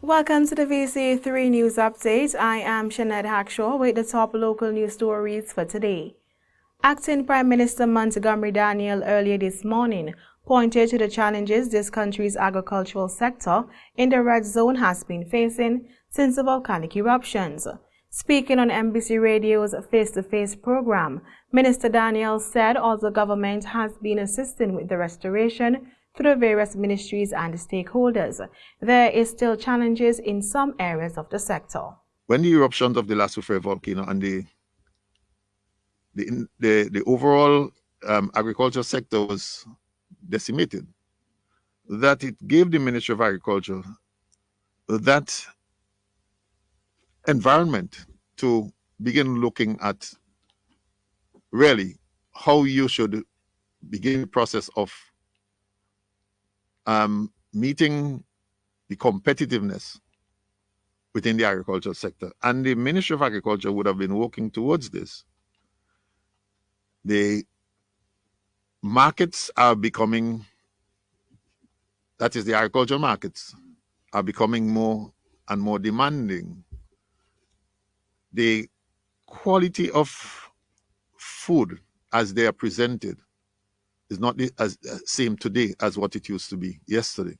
Welcome to the VC3 News Update. I am Shanette Hackshaw with the top local news stories for today. Acting Prime Minister Montgomery Daniel earlier this morning pointed to the challenges this country's agricultural sector in the red zone has been facing since the volcanic eruptions. Speaking on NBC Radio's face-to-face program, Minister Daniel said although government has been assisting with the restoration through various ministries and stakeholders, there is still challenges in some areas of the sector. When the eruptions of the La Soufrière volcano and the overall agriculture sector was decimated, that it gave the Ministry of Agriculture that environment to begin looking at really how you should begin the process of meeting the competitiveness within the agricultural sector. And the Ministry of Agriculture would have been working towards this. The markets are becoming, that is the agricultural markets, are becoming more and more demanding. The quality of food as they are presented is not as same today as what it used to be yesterday.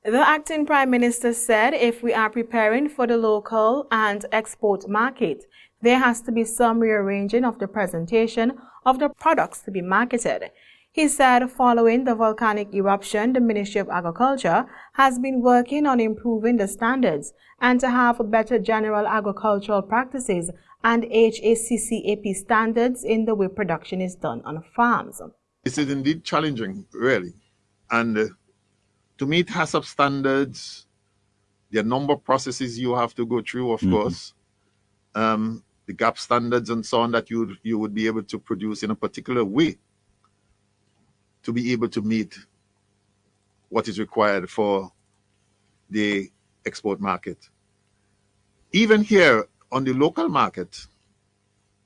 The acting Prime Minister said if we are preparing for the local and export market, there has to be some rearranging of the presentation of the products to be marketed. He said following the volcanic eruption, the Ministry of Agriculture has been working on improving the standards and to have better general agricultural practices and HACCP standards in the way production is done on farms. This is indeed challenging, really. And to meet HACCP standards, there are a number of processes you have to go through, of course. The GAP standards and so on that you would be able to produce in a particular way to be able to meet what is required for the export market. Even here on the local market,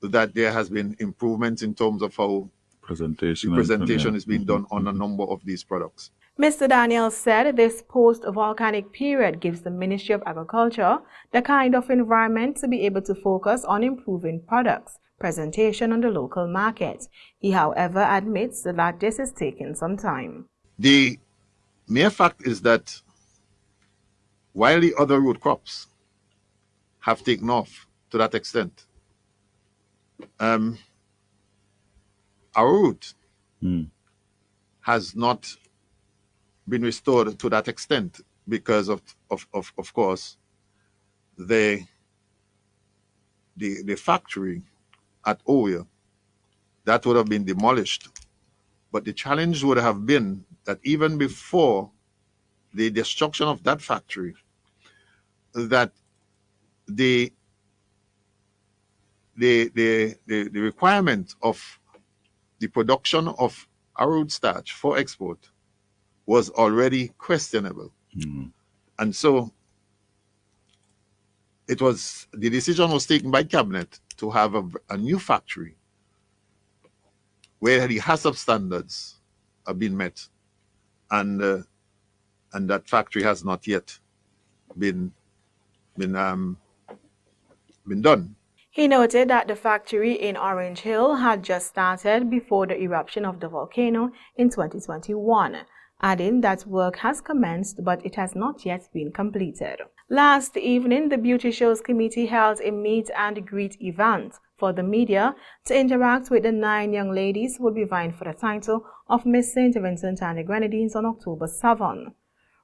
that there has been improvements in terms of how presentation is being done on a number of these products. Mr. Daniel said this post-volcanic period gives the Ministry of Agriculture the kind of environment to be able to focus on improving products presentation on the local market. He, however, admits that this is taking some time. The mere fact is that while the other root crops have taken off to that extent, our root has not been restored to that extent because of course, the factory at Oya, that would have been demolished. But the challenge would have been that even before the destruction of that factory, that the requirement of the production of root starch for export was already questionable. And so the decision was taken by cabinet to have a new factory where the HACCP standards have been met, and that factory has not yet been done. He noted that the factory in Orange Hill had just started before the eruption of the volcano in 2021, adding that work has commenced but it has not yet been completed. Last evening, the Beauty Shows Committee held a meet and greet event for the media to interact with the 9 young ladies who will be vying for the title of Miss St. Vincent and the Grenadines on October 7.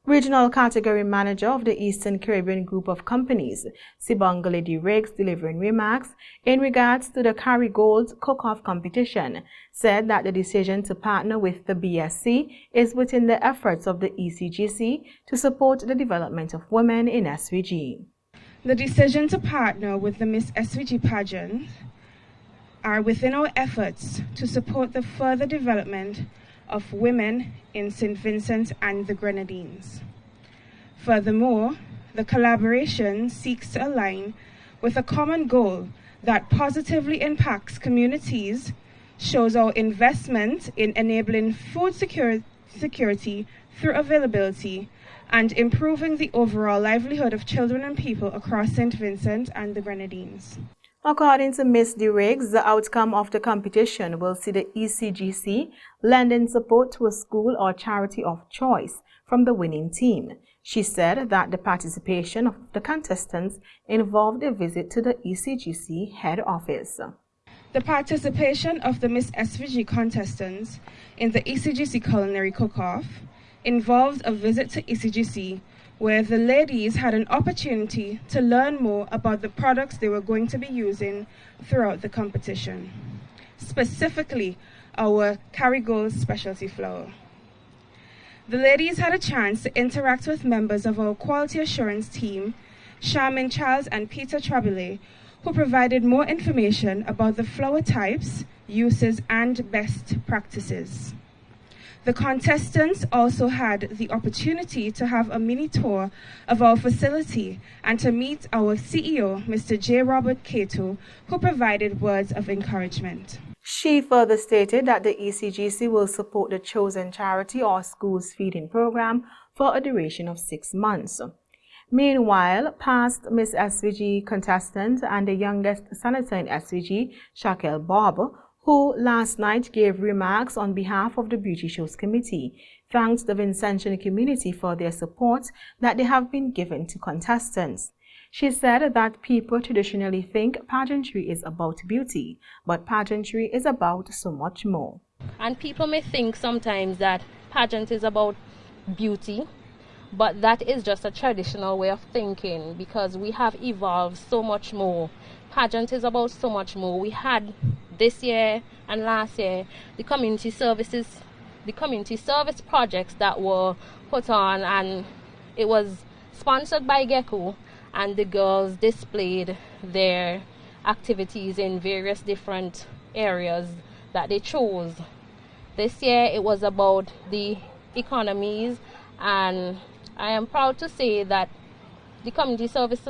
Regional Category Manager of the Eastern Caribbean Group of Companies, Sibonga Lady Riggs, delivering remarks in regards to the Carry Gold cook-off competition, said that the decision to partner with the BSC is within the efforts of the ECGC to support the development of women in SVG. The decision to partner with the Miss SVG pageant are within our efforts to support the further development of women in St. Vincent and the Grenadines. Furthermore, the collaboration seeks to align with a common goal that positively impacts communities, shows our investment in enabling food security through availability, and improving the overall livelihood of children and people across St. Vincent and the Grenadines. According to Ms. DeRiggs, the outcome of the competition will see the ECGC lending support to a school or charity of choice from the winning team. She said that the participation of the contestants involved a visit to the ECGC head office. The participation of the Miss SVG contestants in the ECGC Culinary Cook-Off involved a visit to ECGC, where the ladies had an opportunity to learn more about the products they were going to be using throughout the competition, specifically our Kerrygold specialty flour. The ladies had a chance to interact with members of our quality assurance team, Charmaine Charles and Peter Trabile, who provided more information about the flour types, uses, and best practices. The contestants also had the opportunity to have a mini tour of our facility and to meet our CEO, Mr. J. Robert Cato, who provided words of encouragement. She further stated that the ECGC will support the chosen charity or school's feeding program for a duration of 6 months. Meanwhile, past Miss SVG contestant and the youngest senator in SVG, Shaquille Bob, who last night gave remarks on behalf of the Beauty Shows Committee, thanked the Vincentian community for their support that they have been given to contestants. She said that people traditionally think pageantry is about beauty, but pageantry is about so much more. And people may think sometimes that pageant is about beauty, but that is just a traditional way of thinking because we have evolved so much more. Pageant is about so much more. We had this year and last year the community service projects that were put on, and it was sponsored by Gecko, and the girls displayed their activities in various different areas that they chose. This year it was about the economies, and I am proud to say that the community service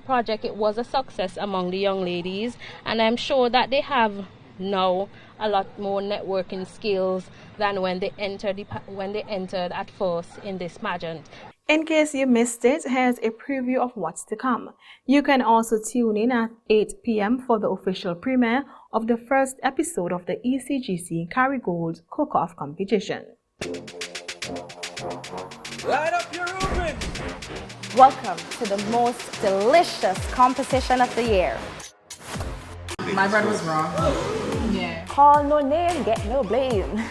project, it was a success among the young ladies, and I'm sure that they have now a lot more networking skills than when they entered at first in this pageant. In case you missed it, here's a preview of what's to come. You can also tune in at 8 p.m. for the official premiere of the first episode of the ECGC Kerrygold Cook-Off competition. Light up your oven! Welcome to the most delicious competition of the year. My bread was wrong. Yeah. Call no name, get no blame.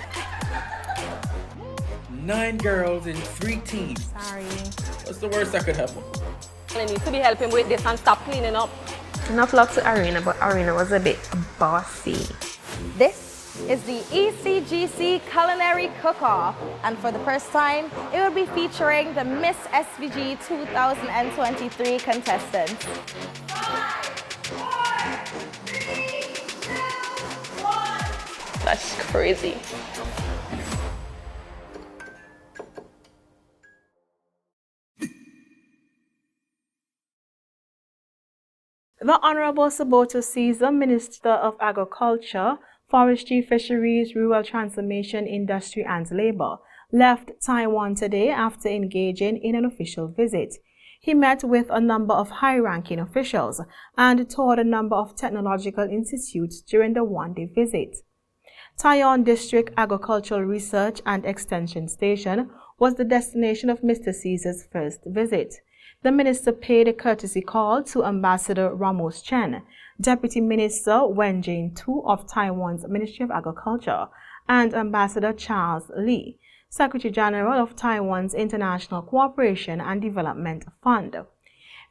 9 girls in 3 teams. Sorry. What's the worst that could happen? I need to be helping with this and stop cleaning up. Enough love to Arena, but Arena was a bit bossy. This is the ECGC Culinary Cook-Off, and for the first time, it will be featuring the Miss SVG 2023 contestants. 5, 4, 3, 2, 1. That's crazy. The Honorable Saboto Caesar, Minister of Agriculture, Forestry, Fisheries, Rural Transformation, Industry and Labor, left Taiwan today after engaging in an official visit. He met with a number of high-ranking officials and toured a number of technological institutes during the one-day visit. Taiwan District Agricultural Research and Extension Station was the destination of Mr. Caesar's first visit. The minister paid a courtesy call to Ambassador Ramos Chen, Deputy Minister Wen Jane-tu of Taiwan's Ministry of Agriculture, and Ambassador Charles Lee, Secretary General of Taiwan's International Cooperation and Development Fund.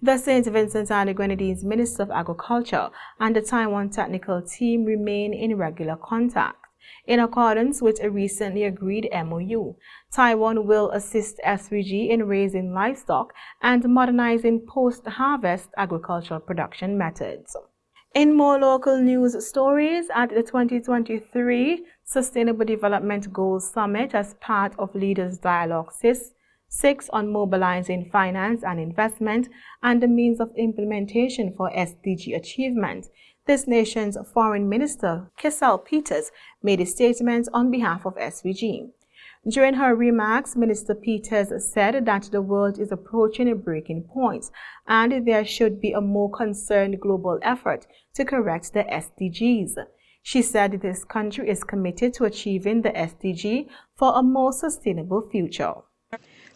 The St. Vincent and the Grenadines Minister of Agriculture and the Taiwan technical team remain in regular contact. In accordance with a recently agreed MOU, Taiwan will assist SVG in raising livestock and modernizing post-harvest agricultural production methods. In more local news stories, at the 2023 Sustainable Development Goals Summit as part of Leaders Dialogue 6 on mobilizing finance and investment and the means of implementation for SDG achievement, this nation's Foreign Minister, Kissel Peters, made a statement on behalf of SVG. During her remarks, Minister Peters said that the world is approaching a breaking point and there should be a more concerned global effort to correct the SDGs. She said this country is committed to achieving the SDG for a more sustainable future.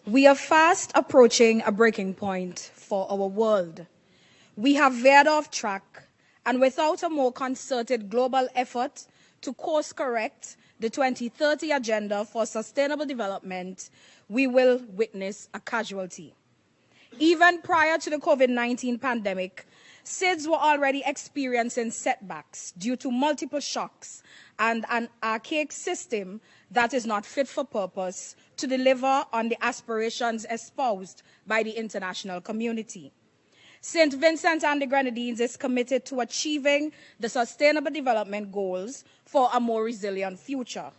We are fast approaching a breaking point for our world. We have veered off track, and without a more concerted global effort to course correct the 2030 Agenda for Sustainable Development, we will witness a casualty. Even prior to the COVID-19 pandemic, SIDS were already experiencing setbacks due to multiple shocks and an archaic system that is not fit for purpose to deliver on the aspirations espoused by the international community. St. Vincent and the Grenadines is committed to achieving the Sustainable Development Goals for a more resilient future.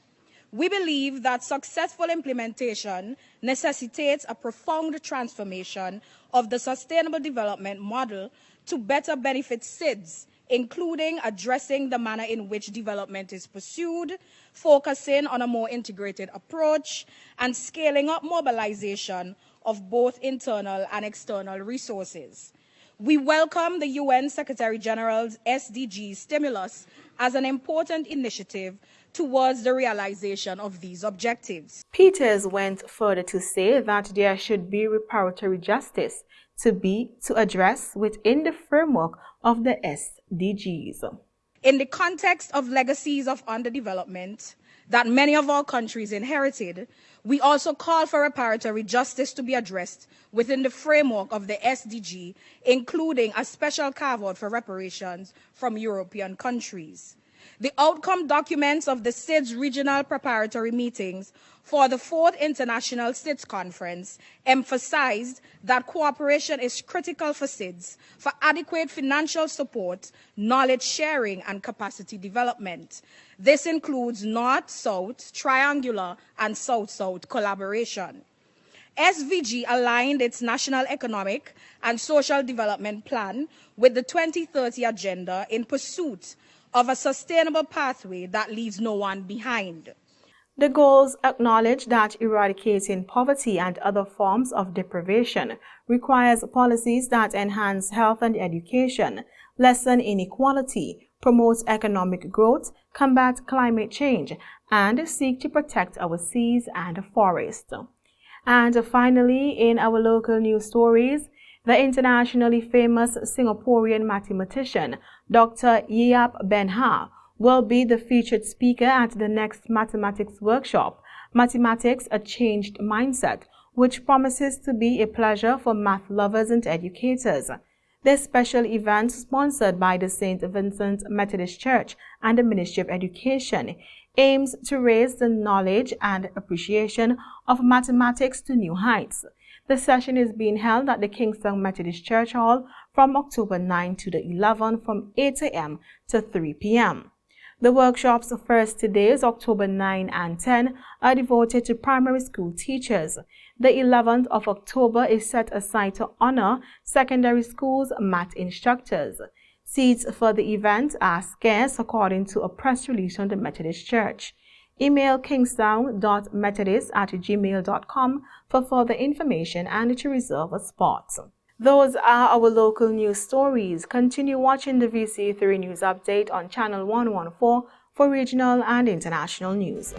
We believe that successful implementation necessitates a profound transformation of the Sustainable Development model to better benefit SIDS, including addressing the manner in which development is pursued, focusing on a more integrated approach, and scaling up mobilization of both internal and external resources. We welcome the UN Secretary General's SDG stimulus as an important initiative towards the realization of these objectives. Peters went further to say that there should be reparatory justice to address within the framework of the SDGs. In the context of legacies of underdevelopment that many of our countries inherited, we also call for reparatory justice to be addressed within the framework of the SDG, including a special carve-out for reparations from European countries. The outcome documents of the SIDS regional preparatory meetings for the 4th International SIDS Conference emphasized that cooperation is critical for SIDS for adequate financial support, knowledge sharing, and capacity development. This includes North-South, triangular, and South-South collaboration. SVG aligned its National Economic and Social Development Plan with the 2030 Agenda in pursuit of a sustainable pathway that leaves no one behind. The goals acknowledge that eradicating poverty and other forms of deprivation requires policies that enhance health and education, lessen inequality, promote economic growth, combat climate change, and seek to protect our seas and forests. And finally, in our local news stories, the internationally famous Singaporean mathematician Dr. Yap Ben-Ha will be the featured speaker at the next mathematics workshop, Mathematics: A Changed Mindset, which promises to be a pleasure for math lovers and educators. This special event, sponsored by the St. Vincent Methodist Church and the Ministry of Education, aims to raise the knowledge and appreciation of mathematics to new heights. The session is being held at the Kingston Methodist Church Hall from October 9 to the 11th from 8 a.m. to 3 p.m. The workshop's first days, October 9 and 10, are devoted to primary school teachers. The 11th of October is set aside to honor secondary schools math instructors. Seats for the event are scarce, according to a press release from the Methodist Church. Email kingstown.methodist@gmail.com for further information and to reserve a spot. Those are our local news stories. Continue watching the VC3 News Update on Channel 114 for regional and international news.